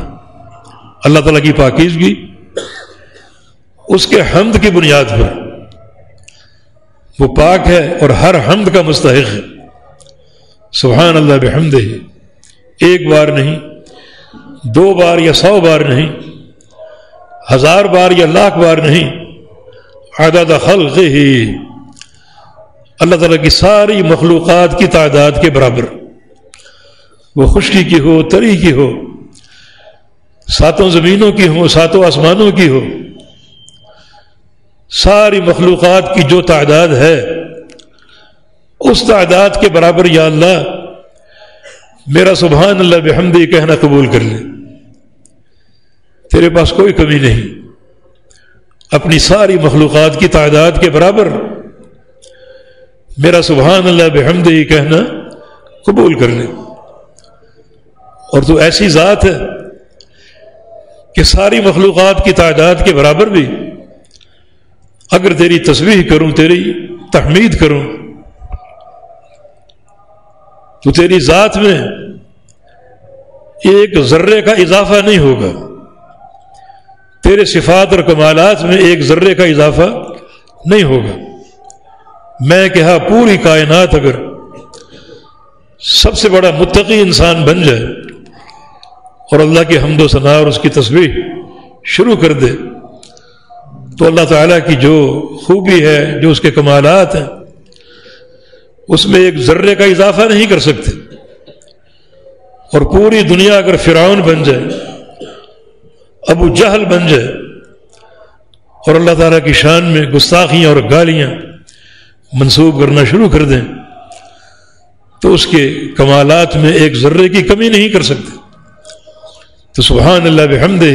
اللہ تعالیٰ کی پاکیزگی، اس کے حمد کی بنیاد پر وہ پاک ہے اور ہر حمد کا مستحق ہے. سبحان اللہ بحمدہ، ایک بار نہیں، 2 بار یا 100 بار نہیں، 1000 بار یا لاکھ بار نہیں، عدد خلقہ، اللہ تعالیٰ کی ساری مخلوقات کی تعداد کے برابر، وہ خشکی کی ہو، تری کی ہو، 7 زمینوں کی ہو، 7 آسمانوں کی ہو، ساری مخلوقات کی جو تعداد ہے اس تعداد کے برابر یا اللہ میرا سبحان اللہ بحمدہ کہنا قبول کر لے. تیرے پاس کوئی کمی نہیں، اپنی ساری مخلوقات کی تعداد کے برابر میرا سبحان اللہ بحمدہ کہنا قبول کر لے. اور تو ایسی ذات ہے کہ ساری مخلوقات کی تعداد کے برابر بھی اگر تیری تسبیح کروں، تیری تحمید کروں، تو تیری ذات میں ایک ذرے کا اضافہ نہیں ہوگا، تیرے صفات اور کمالات میں ایک ذرے کا اضافہ نہیں ہوگا. میں کہا پوری کائنات اگر سب سے بڑا متقی انسان بن جائے اور اللہ کی حمد و ثنا اور اس کی تسبیح شروع کر دے تو اللہ تعالیٰ کی جو خوبی ہے، جو اس کے کمالات ہیں، اس میں ایک ذرے کا اضافہ نہیں کر سکتے. اور پوری دنیا اگر فرعون بن جائے، ابو جہل بن جائے اور اللہ تعالیٰ کی شان میں گستاخیاں اور گالیاں منسوب کرنا شروع کر دیں تو اس کے کمالات میں ایک ذرے کی کمی نہیں کر سکتے. تو سبحان اللہ بحمدہ،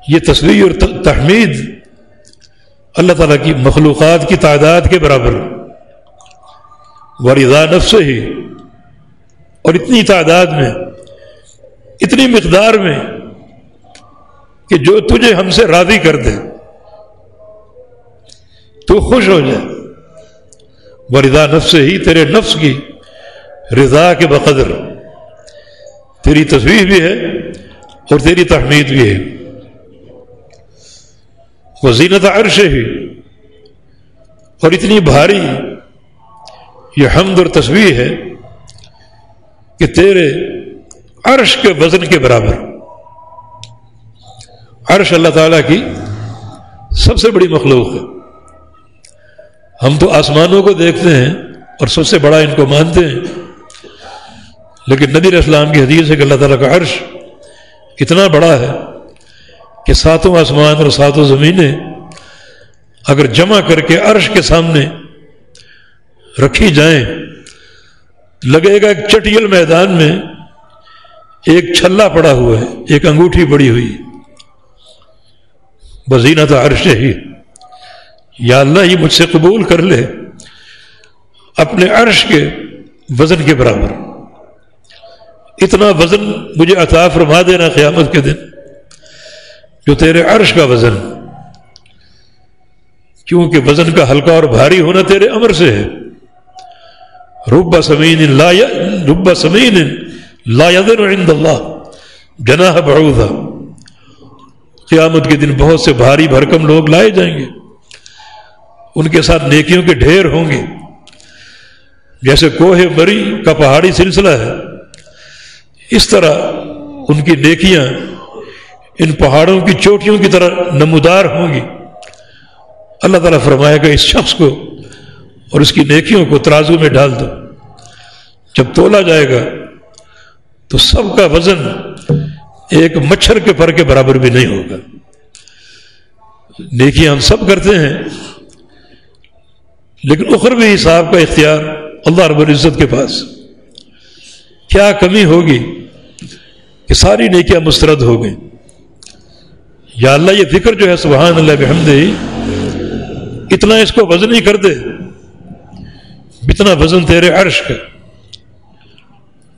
یہ تسبیح اور تحمید اللہ تعالیٰ کی مخلوقات کی تعداد کے برابر. ورضا نفس ہی، اور اتنی تعداد میں، اتنی مقدار میں کہ جو تجھے ہم سے راضی کر دے، تو خوش ہو جائے. ورضا نفس ہی، تیرے نفس کی رضا کے بقدر تیری تسبیح بھی ہے اور تیری تحمید بھی ہے. وزینت عرش ہی، اور اتنی بھاری یہ حمد اور تسبیح ہے کہ تیرے عرش کے وزن کے برابر. عرش اللہ تعالیٰ کی سب سے بڑی مخلوق ہے. ہم تو آسمانوں کو دیکھتے ہیں اور سب سے بڑا ان کو مانتے ہیں، لیکن نبی علیہ السلام کی حدیث ہے کہ اللہ تعالیٰ کا عرش اتنا بڑا ہے کہ ساتوں آسمان اور ساتوں زمینیں اگر جمع کر کے عرش کے سامنے رکھی جائیں، لگے گا ایک چٹیل میدان میں ایک چھلا پڑا ہوا ہے، ایک انگوٹھی پڑی ہوئی. وزینت عرش ہی، یا اللہ یہ مجھ سے قبول کر لے اپنے عرش کے وزن کے برابر. اتنا وزن مجھے عطا فرما دینا قیامت کے دن جو تیرے عرش کا وزن، کیونکہ وزن کا ہلکا اور بھاری ہونا تیرے امر سے ہے. رب سمین لا یذر عند اللہ جناح بعوضہ. قیامت کے دن بہت سے بھاری بھرکم لوگ لائے جائیں گے، ان کے ساتھ نیکیوں کے ڈھیر ہوں گے، جیسے کوہ مری کا پہاڑی سلسلہ ہے، اس طرح ان کی نیکیاں ان پہاڑوں کی چوٹیوں کی طرح نمودار ہوں گی. اللہ تعالیٰ فرمائے گا اس شخص کو اور اس کی نیکیوں کو ترازو میں ڈال دو. جب تولا جائے گا تو سب کا وزن ایک مچھر کے پر کے برابر بھی نہیں ہوگا. نیکیاں ہم سب کرتے ہیں، لیکن اخروی حساب کا اختیار اللہ رب العزت کے پاس. کیا کمی ہوگی کہ ساری نیکیاں مسترد ہو گئیں. یا اللہ یہ ذکر جو ہے سبحان اللہ بحمدہ، اتنا اس کو وزن ہی کر دے اتنا وزن تیرے عرش کا.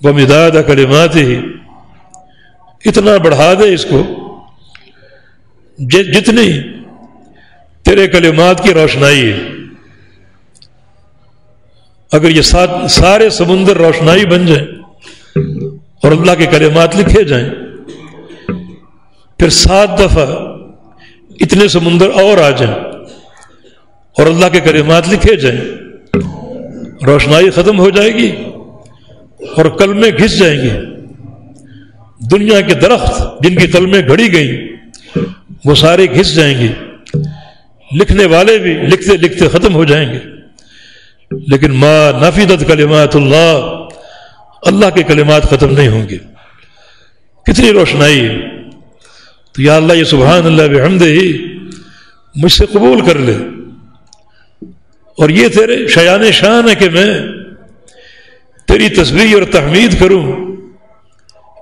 ومداد کلماتہ، اتنا بڑھا دے اس کو جتنی تیرے کلمات کی روشنائی ہے. اگر یہ سارے سمندر روشنائی بن جائیں اور اللہ کے کلمات لکھے جائیں، پھر 7 دفعہ اتنے سمندر اور آ جائیں اور اللہ کے کلمات لکھے جائیں، روشنائی ختم ہو جائے گی اور کلمے گھس جائیں گے. دنیا کے درخت جن کی کلمیں گھڑی گئیں وہ سارے گھس جائیں گے، لکھنے والے بھی لکھتے لکھتے ختم ہو جائیں گے. لیکن ما نفدت کلمات اللہ کے کلمات ختم نہیں ہوں گے. کتنی روشنائی ہے. تو یا اللہ یہ سبحان اللہ بحمدہ ہی مجھ سے قبول کر لے، اور یہ تیرے شایان شان ہے کہ میں تیری تسبیح اور تحمید کروں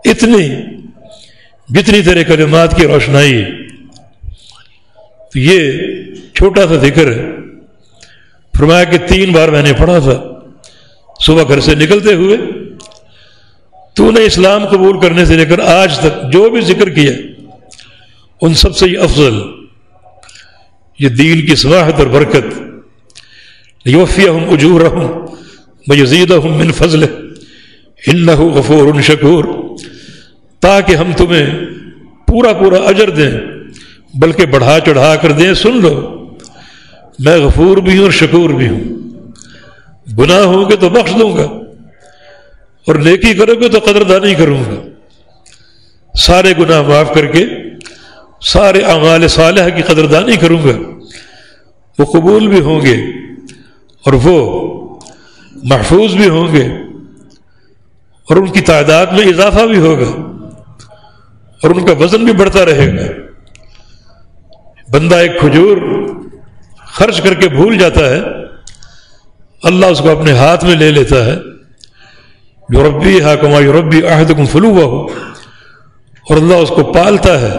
اتنی جتنی تیرے کلمات کی روشنائی ہے. تو یہ چھوٹا سا ذکر ہے. فرمایا کہ 3 بار میں نے پڑھا تھا صبح گھر سے نکلتے ہوئے. تو نے اسلام قبول کرنے سے لے کر آج تک جو بھی ذکر کیا ان سب سے یہ افضل، یہ دین کی سماحت اور برکت. لیوفیہم اجورہم ویزیدہم من فضلہ انہ غفور شکور، تاکہ ہم تمہیں پورا اجر دیں بلکہ بڑھا چڑھا کر دیں. سن لو میں غفور بھی ہوں اور شکور بھی ہوں. گناہ ہوں گے تو بخش دوں گا اور نیکی کرو گے تو قدردانی کروں گا. سارے گناہ معاف کر کے سارے اعمال صالحہ کی قدردانی کروں گا. وہ قبول بھی ہوں گے اور وہ محفوظ بھی ہوں گے اور ان کی تعداد میں اضافہ بھی ہوگا اور ان کا وزن بھی بڑھتا رہے گا. بندہ ایک کھجور خرچ کر کے بھول جاتا ہے، اللہ اس کو اپنے ہاتھ میں لے لیتا ہے. یربیھا کما یربی احدکم فلوہ، اور اللہ اس کو پالتا ہے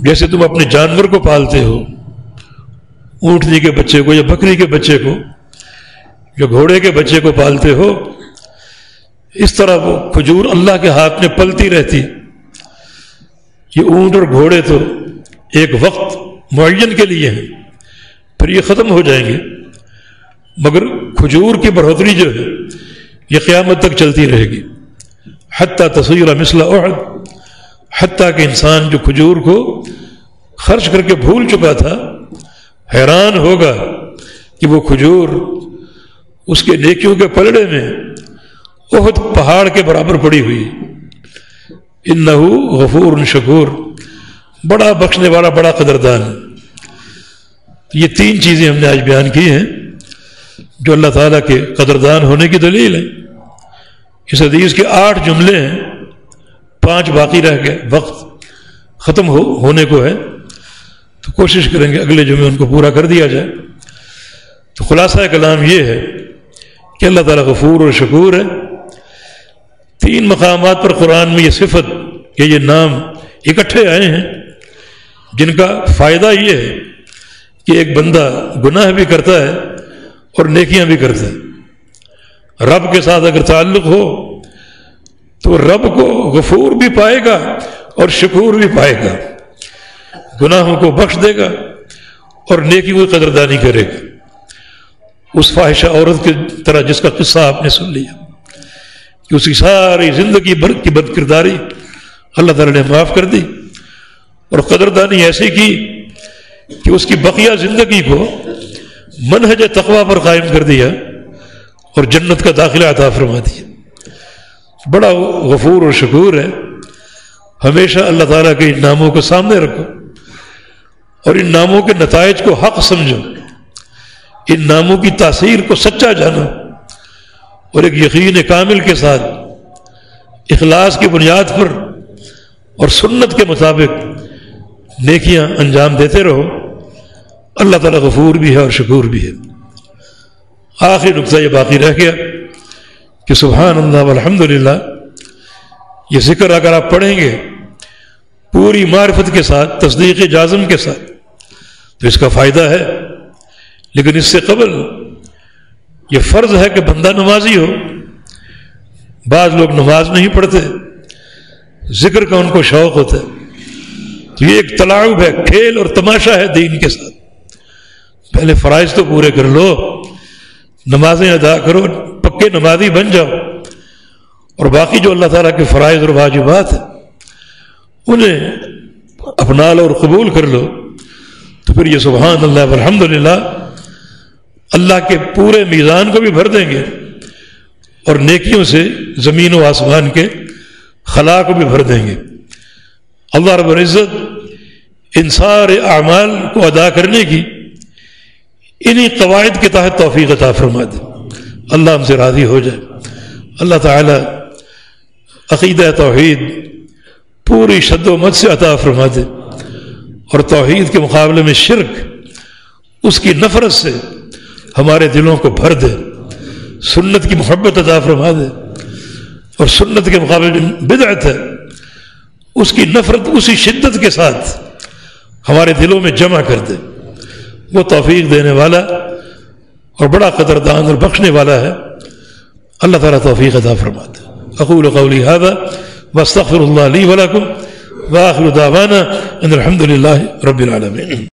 جیسے تم اپنے جانور کو پالتے ہو، اونٹنی کے بچے کو یا بکری کے بچے کو. جو گھوڑے کے بچے کو پالتے ہو، اس طرح وہ کھجور اللہ کے ہاتھ میں پلتی رہتی۔ یہ اونٹ اور گھوڑے تو ایک وقت معین کے لیے ہیں، پھر یہ ختم ہو جائیں گے، مگر کھجور کی بڑھوتری جو ہے یہ قیامت تک چلتی رہے گی، حتیٰ تصیر مثل احد، حتیٰ کہ انسان جو کھجور کو خرچ کر کے بھول چکا تھا حیران ہوگا کہ وہ کھجور اس کے نیکیوں کے پلڑے میں احد پہاڑ کے برابر پڑی ہوئی۔ انہ غفور شکور، بڑا بخشنے والا، بڑا قدردان۔ یہ تین چیزیں ہم نے آج بیان کی ہیں جو اللہ تعالیٰ کے قدردان ہونے کی دلیل ہے۔ اس حدیث کے 8 جملے ہیں، 5 باقی رہ گئے، وقت ختم ہونے کو ہے، تو کوشش کریں گے اگلے جمعے ان کو پورا کر دیا جائے۔ تو خلاصہ کلام یہ ہے کہ اللہ تعالیٰ غفور اور شکور ہے۔ 3 مقامات پر قرآن میں یہ صفت کہ یہ نام اکٹھے آئے ہیں، جن کا فائدہ یہ ہے کہ ایک بندہ گناہ بھی کرتا ہے اور نیکیاں بھی کرتا ہے، رب کے ساتھ اگر تعلق ہو تو رب کو غفور بھی پائے گا اور شکور بھی پائے گا، گناہوں کو بخش دے گا اور نیکیوں کی قدردانی کرے گا۔ اس فاحشہ عورت کی طرح جس کا قصہ آپ نے سن لیا کہ اس کی ساری زندگی بھر کی بد کرداری اللہ تعالیٰ نے معاف کر دی، اور قدردانی ایسی کی کہ اس کی بقیہ زندگی کو منہج تقویٰ پر قائم کر دیا اور جنت کا داخلہ عطا فرما دیا۔ بڑا غفور اور شکور ہے۔ ہمیشہ اللہ تعالیٰ کے ان ناموں کو سامنے رکھو اور ان ناموں کے نتائج کو حق سمجھو، ان ناموں کی تاثیر کو سچا جانو، اور ایک یقین کامل کے ساتھ اخلاص کی بنیاد پر اور سنت کے مطابق نیکیاں انجام دیتے رہو۔ اللہ تعالیٰ غفور بھی ہے اور شکور بھی ہے۔ آخری نقطہ یہ باقی رہ گیا کہ سبحان اللہ والحمد للہ، یہ ذکر اگر آپ پڑھیں گے پوری معرفت کے ساتھ، تصدیق جازم کے ساتھ، تو اس کا فائدہ ہے۔ لیکن اس سے قبل یہ فرض ہے کہ بندہ نمازی ہو۔ بعض لوگ نماز نہیں پڑھتے، ذکر کا ان کو شوق ہوتا ہے، تو یہ ایک تلاعب ہے، کھیل اور تماشا ہے دین کے ساتھ۔ پہلے فرائض تو پورے کر لو، نمازیں ادا کرو، پکے نمازی بن جاؤ، اور باقی جو اللہ تعالیٰ کے فرائض اور واجبات ہیں انہیں اپنا لو اور قبول کر لو، تو پھر یہ سبحان اللہ والحمد للہ اللہ کے پورے میزان کو بھی بھر دیں گے، اور نیکیوں سے زمین و آسمان کے خلا کو بھی بھر دیں گے۔ اللہ رب العزت ان سارے اعمال کو ادا کرنے کی انہی قواعد کے تحت توفیق عطا فرما دے۔ اللہ ہم سے راضی ہو جائے۔ اللہ تعالی عقیدہ توحید پوری شد و مد سے عطا فرما دے، اور توحید کے مقابلے میں شرک، اس کی نفرت سے ہمارے دلوں کو بھر دے، سنت کی محبت عطا فرما دے، اور سنت کے مقابلے میں بدعت ہے اس کی نفرت اسی شدت کے ساتھ ہمارے دلوں میں جمع کر دے۔ وہ توفیق دینے والا اور بڑا قدردان اور بخشنے والا ہے۔ اللہ تعالیٰ توفیق عطا فرما دے۔ اقول قولی ھذا واستغفر اللہ لی ولکم وآخر دعوانا ان الحمد للہ رب العالمین۔